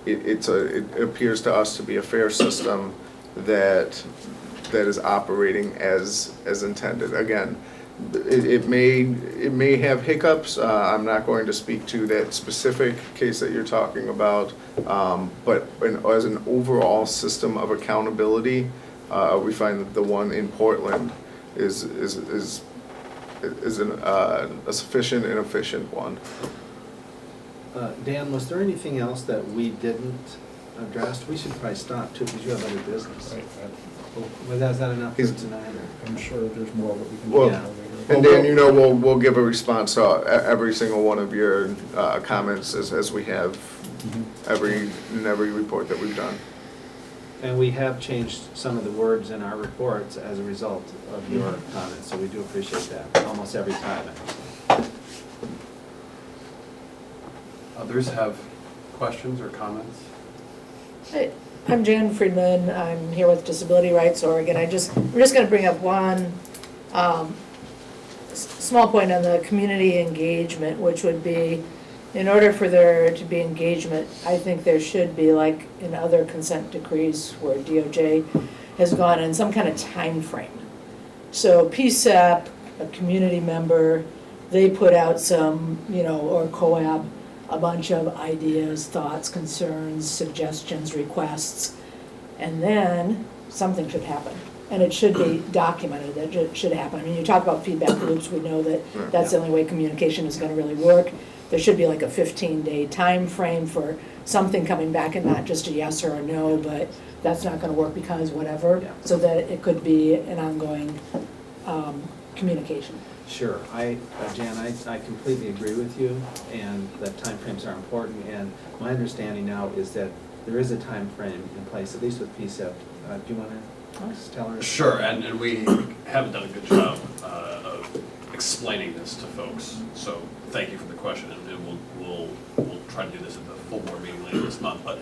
it appears to us to be a fair system that is operating as intended. Again, it may have hiccups. I'm not going to speak to that specific case that you're talking about, but as an overall system of accountability, we find that the one in Portland is a sufficient and efficient one. Dan, was there anything else that we didn't address? We should probably stop too, because you have other business. Right, Was that enough for tonight, or? I'm sure there's more that we can Well, do Yeah. later. And Dan, you know, we'll give a response to every single one of your comments as we have in every report that we've done. And we have changed some of the words in our reports as a result of your comments, so we do appreciate that, almost every time. Others have questions or comments? Hey, I'm Jan Friedman, I'm here with Disability Rights Oregon. We're just gonna bring up one small point on the community engagement, which would be, in order for there to be engagement, I think there should be, like in other consent decrees where DOJ has gone in, some kind of time frame. So PCCEP, a community member, they put out some, or COAB, a bunch of ideas, thoughts, concerns, suggestions, requests, and then something should happen. And it should be documented, that it should happen. I mean, you talk about feedback loops, we know that that's the only way communication is gonna really work. There should be like a 15-day time frame for something coming back, and not just a yes or a no, but that's not gonna work because whatever, Yeah. so that it could be an ongoing communication. Sure, Jan, I completely agree with you, and that timeframes are important, and my understanding now is that there is a time frame in place, at least with PCCEP. Do you want to just tell her? Sure, and we haven't done a good job of explaining this to folks, so thank you for the question, and we'll try to do this at the full board meeting later this month. But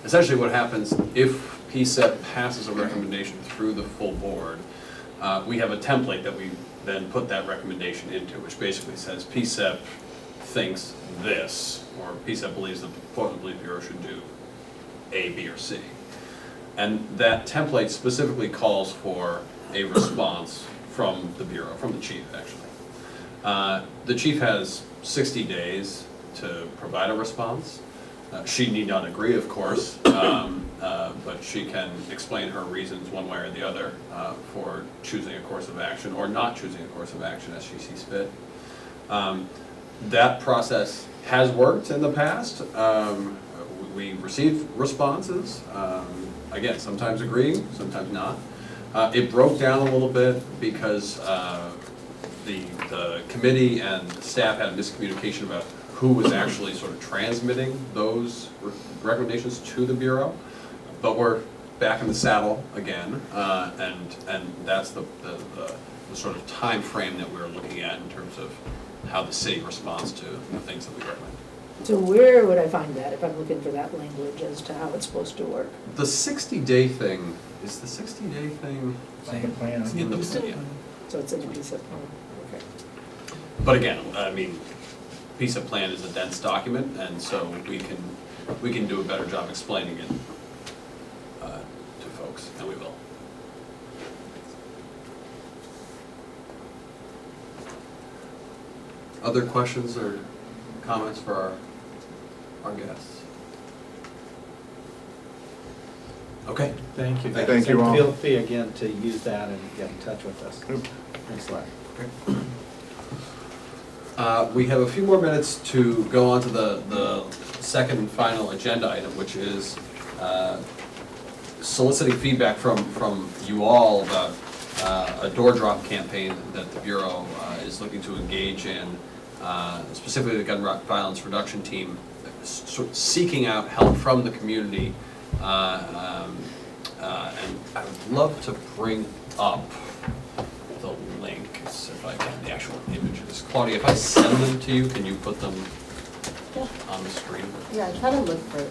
essentially what happens if PCCEP passes a recommendation through the full board, we have a template that we then put that recommendation into, which basically says PCCEP thinks this, or PCCEP believes the Portland Police Bureau should do A, B, or C. And that template specifically calls for a response from the Bureau, from the chief, actually. The chief has 60 days to provide a response. She need not agree, of course, but she can explain her reasons one way or the other for choosing a course of action or not choosing a course of action as she sees fit. that process has worked in the past. We received responses, again, sometimes agreeing, sometimes not. It broke down a little bit because the committee and staff had a miscommunication about who was actually sort of transmitting those recommendations to the Bureau. But we're back in the saddle again, and that's the sort of time frame that we're looking at in terms of how the city responds to the things that we recommend. So where would I find that if I'm looking for that language as to how it's supposed to work? The 60-day thing, is the 60-day thing On the plan. in the plan? So it's in the piece of, okay. But again, I mean, PCCEP plan is a dense document, and so we can do a better job explaining it to folks, and we will. Other questions or comments for our guests? Okay. Thank you. Thank you And all. feel free again to use that and get in touch with us. Thanks a lot. We have a few more minutes to go on to the second and final agenda item, which is soliciting feedback from you all about a door drop campaign that the Bureau is looking to engage in, specifically the gun violence reduction team, sort of seeking out help from the community. And I would love to bring up the links, if I can, the actual images. Claudia, if I send them to you, can you put them on the screen? Yeah, I try to look for it.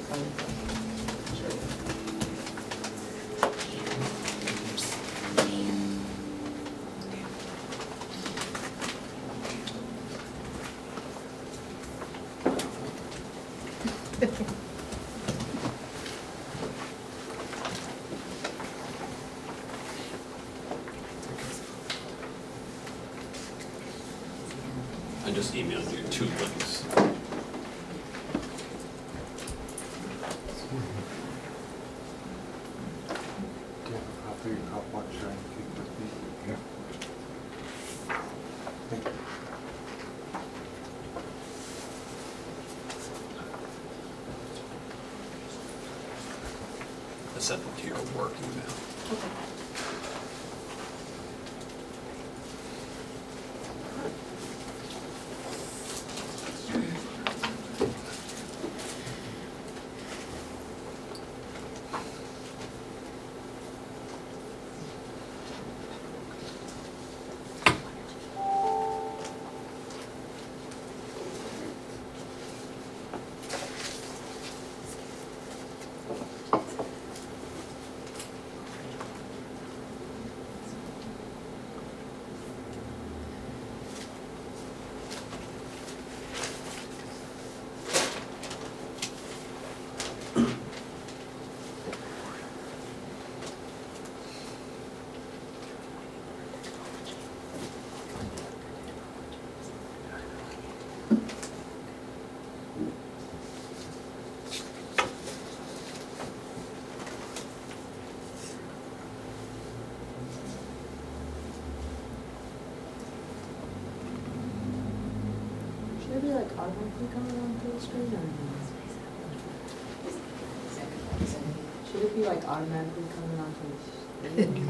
I just emailed you 2 links. I sent them to your work email. Should it be like automatically coming onto the screen or? Should it be like automatically coming onto the screen?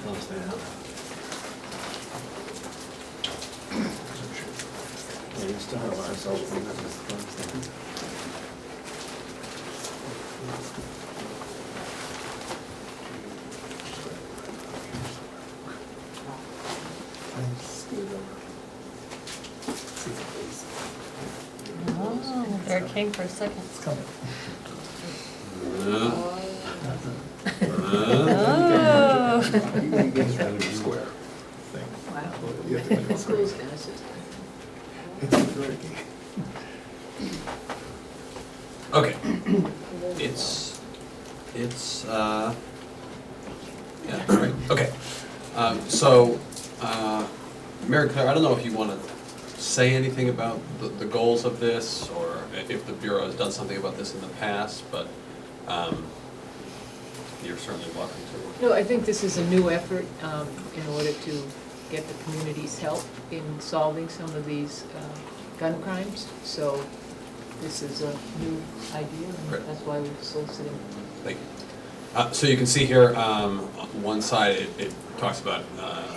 Close that out. Yeah, you still have ours open. Just close that. Oh, there it came for a second. It's coming. Oh. Square thing. Wow. You have to click on Squeeze it. down, it's just- It's tricky. Okay. Yeah, right, okay. Mary Claire, I don't know if you want to say anything about the goals of this, or if the Bureau has done something about this in the past, but you're certainly welcome to. No, I think this is a new effort in order to get the community's help in solving some of these gun crimes. So this is a new idea, Great. and that's why we're soliciting. Thank you. So you can see here, on one side, it talks about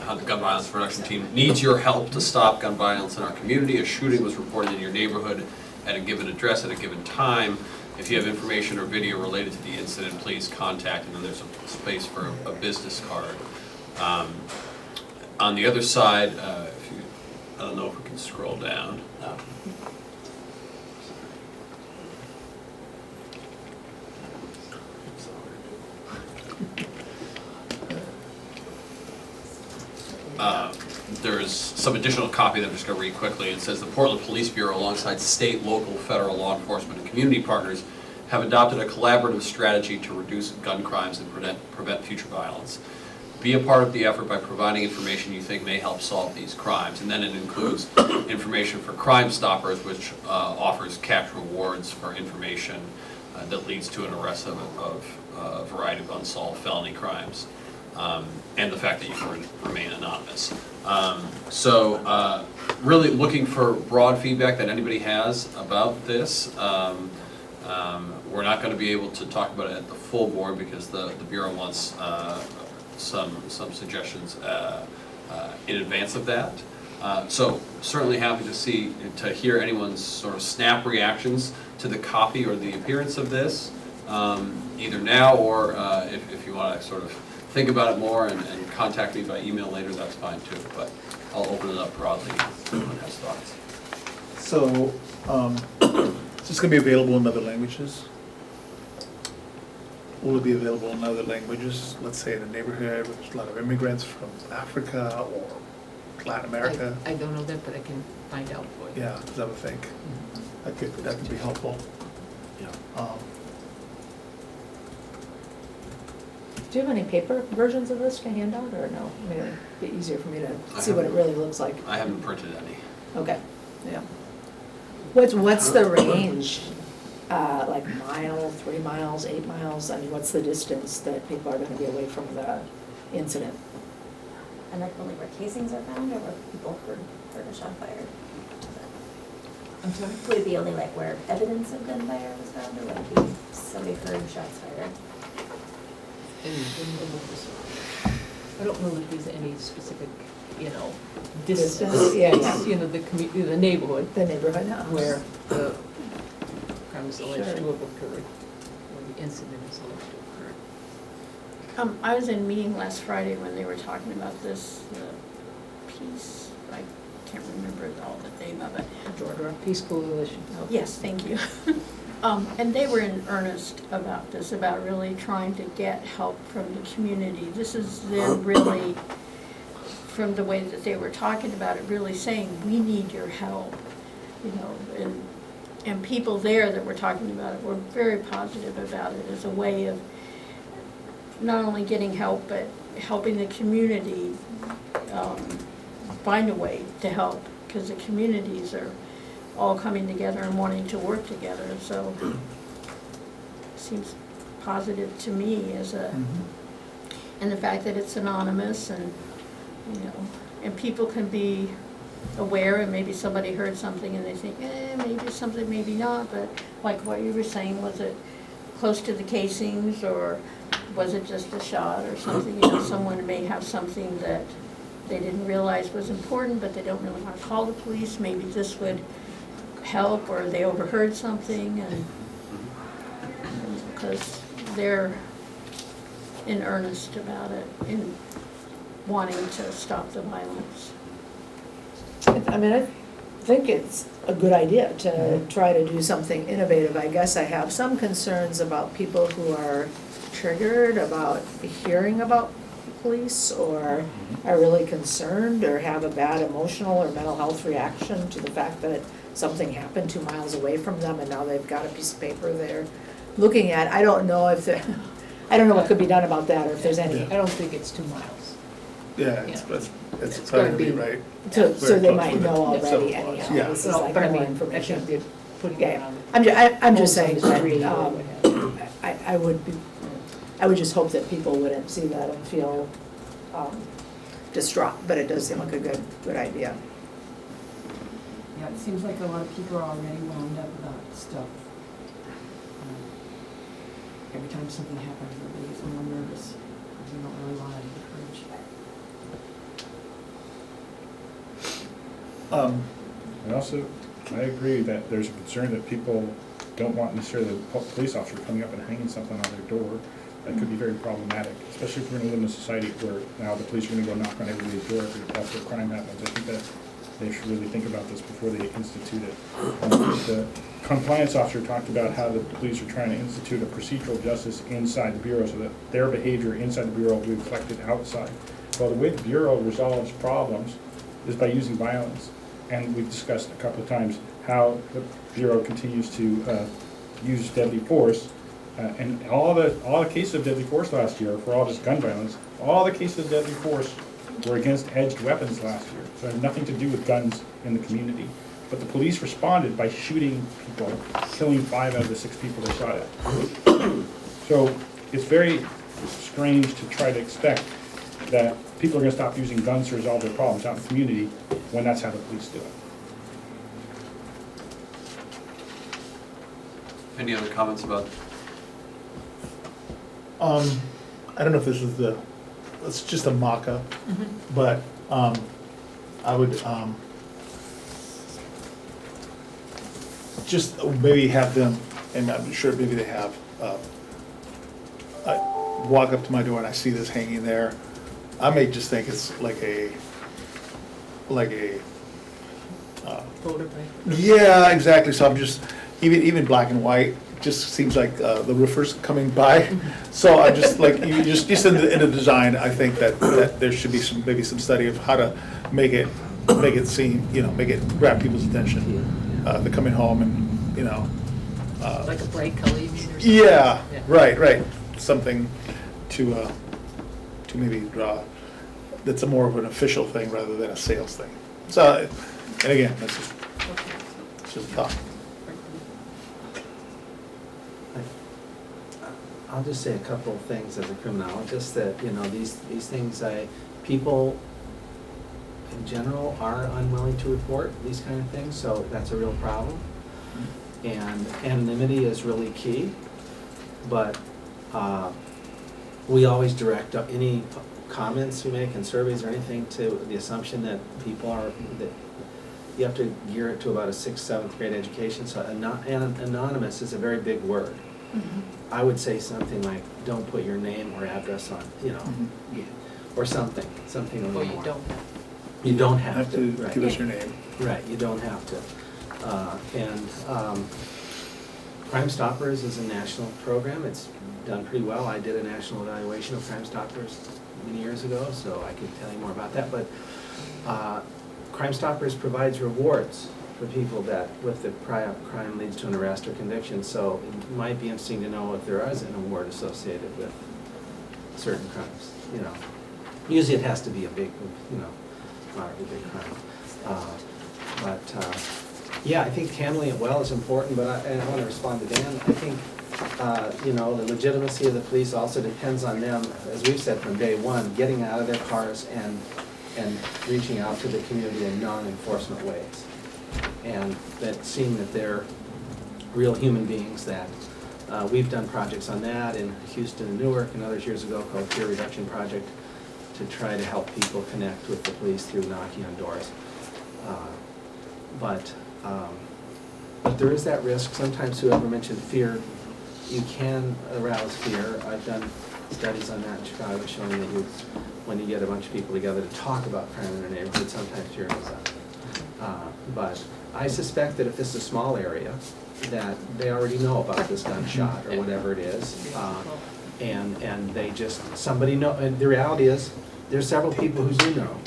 how the gun violence reduction team needs your help to stop gun violence in our community. A shooting was reported in your neighborhood at a given address at a given time. If you have information or video related to the incident, please contact, and then there's a space for a business card. On the other side, if you, I don't know if we can scroll down. There's some additional copy that I'm just going to read quickly. It says the Portland Police Bureau, alongside state, local, federal law enforcement, and community partners, have adopted a collaborative strategy to reduce gun crimes and prevent future violence. Be a part of the effort by providing information you think may help solve these crimes. And then it includes information for Crime Stoppers, which offers cash rewards for information that leads to an arrest of a variety of unsolved felony crimes. And the fact that you can remain anonymous. Really looking for broad feedback that anybody has about this. We're not going to be able to talk about it at the full board because the Bureau wants some suggestions in advance of that. So certainly happy to hear anyone's sort of snap reactions to the copy or the appearance of this, either now or if you want to sort of think about it more and contact me by email later, that's fine too. But I'll open it up broadly if anyone has thoughts. So, is this going to be available in other languages? Will it be available in other languages? Let's say in a neighborhood with a lot of immigrants from Africa or Latin America? I don't know that, but I can find out for you. Yeah, because I would think that could be helpful. Yeah. Do you have any paper versions of this to hand out, or no? I mean, it'd be easier for me to see what it really looks like. I haven't printed any. Okay, yeah. What's the range? Like mile, 3 miles, 8 miles? I mean, what's the distance that people are gonna be away from the incident? And like only where casings are found, or where people heard a shot fired? I'm sorry? Would it be only like where evidence of gunfire was found, or would it be somebody heard shots fired? I don't know that there's any specific, Distance, distance. yeah. The neighborhood The neighborhood, where the crime is alleged Sure. to have occurred, where the incident is alleged to have occurred. I was in a meeting last Friday when they were talking about this, piece, I can't remember all the name of it. Georgia Peace Coalition. Yes, thank you. And they were in earnest about this, about really trying to get help from the community. This is them really, from the way that they were talking about it, really saying, we need your help, and people there that were talking about it were very positive about it as a way of not only getting help, but helping the community find a way to help, because the communities are all coming together and wanting to work together, so it seems positive to me as a, and the fact that it's anonymous and, and people can be aware, and maybe somebody heard something and they think, maybe something, maybe not, but like what you were saying, was it close to the casings, or was it just a shot or something? Someone may have something that they didn't realize was important, but they don't really want to call the police. Maybe this would help, or they overheard something, and because they're in earnest about it, in wanting to stop the violence. I mean, I think it's a good idea to try to do something innovative. I guess I have some concerns about people who are triggered about hearing about police, or are really concerned or have a bad emotional or mental health reaction to the fact that something happened 2 miles away from them and now they've got a piece of paper they're looking at. I don't know if I don't know what could be done about that, or if there's any. I don't think it's 2 miles. Yeah, it's It's probably gonna be- right. So Very they close might with it. know Yeah. already anyhow. Yeah. This is Well, like but I more mean, information. I think they're putting it Yeah, on. I'm just saying Homes on that, the street or what have you. I would just hope that people wouldn't see that and feel distraught, but it does seem like a good idea. Yeah, it seems like a lot of people are already wound up about stuff. Every time something happens, everybody gets more nervous. We don't really want to encourage. And also, I agree that there's a concern that people don't want necessarily the police officer coming up and hanging something on their door. That could be very problematic, especially if we're going to live in a society where now the police are going to go knock on everybody's door after a crime happens. I think that they should really think about this before they institute it. The compliance officer talked about how the police are trying to institute a procedural justice inside the Bureau so that their behavior inside the Bureau will be reflected outside. Well, the way the Bureau resolves problems is by using violence. And we've discussed a couple of times how the Bureau continues to use deadly force. And all the cases of deadly force last year, for all this gun violence, all the cases of deadly force were against edged weapons last year. So it had nothing to do with guns in the community. But the police responded by shooting people, killing 5 out of the 6 people they shot at. So it's very strange to try to expect that people are going to stop using guns to resolve their problems out in the community when that's how the police do it. Any other comments about? I don't know if this is it's just a mock-up, but I would just maybe have them, and I'm sure maybe they have, I walk up to my door and I see this hanging there. I may just think it's like a Photograph. yeah, exactly, so I'm just, even black and white, just seems like the roofers coming by. So I just like, you just in the design, I think that there should be maybe some study of how to make it seem, make it grab people's attention. They're coming home and, Like a bright color, you mean, or something? yeah, right, something to maybe draw, that's a more of an official thing rather than a sales thing. So, and again, that's just a thought. I'll just say a couple of things as a criminologist, that, these things, people in general are unwilling to report these kind of things, so that's a real problem. And anonymity is really key, but we always direct any comments we make in surveys or anything to the assumption that people are, that you have to gear it to about a 6th, 7th grade education, so anonymous is a very big word. I would say something like, don't put your name or address on, or something a little Or more. you don't. You don't have to, right. Give us your name. Right, you don't have to. Crime Stoppers is a national program. It's done pretty well. I did a national evaluation of Crime Stoppers many years ago, so I could tell you more about that. But Crime Stoppers provides rewards for people that, with the crime leads to an arrest or conviction. So it might be interesting to know if there is an award associated with certain crimes. Usually it has to be a big, not a big crime. Yeah, I think handling it well is important, but I want to respond to Dan. I think, the legitimacy of the police also depends on them, as we've said from day one, getting out of their cars and reaching out to the community in non-enforcement ways. And that seeing that they're real human beings, that we've done projects on that in Houston and Newark and others years ago called Fear Reduction Project, to try to help people connect with the police through knocking on doors. But there is that risk. Sometimes, whoever mentioned fear, you can arouse fear. I've done studies on that in Chicago showing that when you get a bunch of people together to talk about crime in their neighborhood, sometimes fear goes up. But I suspect that if this is a small area, that they already know about this gunshot or whatever it is. And they just, somebody know, and the reality is, there's several people who do know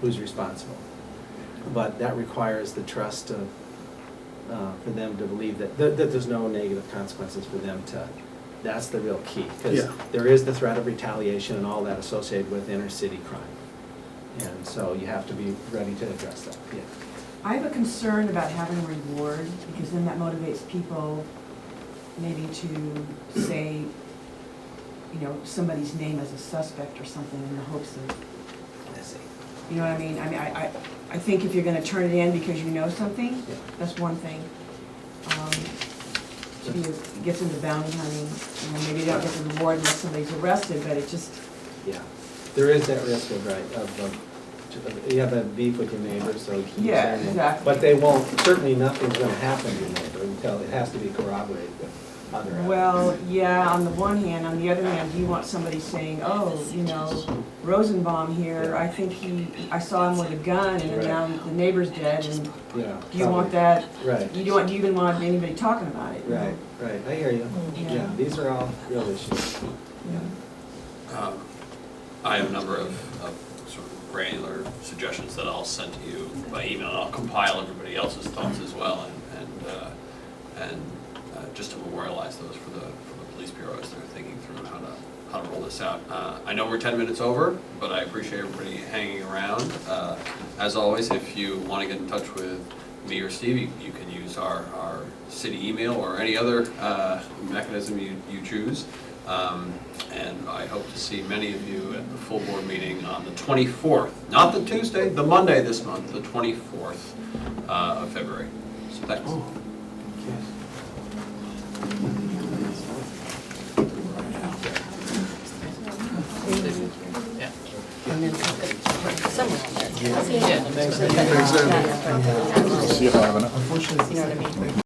who's responsible. But that requires the trust of, for them to believe that there's no negative consequences for them to, that's the real key. Because there is the threat of retaliation and all that associated with inner city crime. And so you have to be ready to address that, yeah. I have a concern about having a reward, because then that motivates people maybe to say, somebody's name as a suspect or something in the hopes of, you know what I mean? I think if you're gonna turn it in because you know something, that's one thing. It gets into bounty hunting, maybe you don't get the reward unless somebody's arrested, but it just, Yeah, there is that risk of, right, you have a beef with your neighbor, so. Yeah, exactly. But they won't, certainly nothing's gonna happen to your neighbor until, it has to be corroborated with other evidence. well, yeah, on the one hand, on the other hand, do you want somebody saying, oh, Rosenbaum here, I think I saw him with a gun and Right. now the neighbor's dead, and Yeah. do you want that? Right. Do you even want anybody talking about it? Right, right, I hear you. Yeah. Yeah, these are all real issues. Yeah. I have a number of sort of granular suggestions that I'll send to you by email, and I'll compile everybody else's thoughts as well, and just to memorialize those for the police bureau as they're thinking through how to roll this out. I know we're 10 minutes over, but I appreciate everybody hanging around. As always, if you want to get in touch with me or Steve, you can use our city email or any other mechanism you choose. And I hope to see many of you at the full board meeting on the 24th, not the Tuesday, the Monday this month, the 24th of February. So thanks. And then somewhere on there. Thanks, Andy. You know what I mean?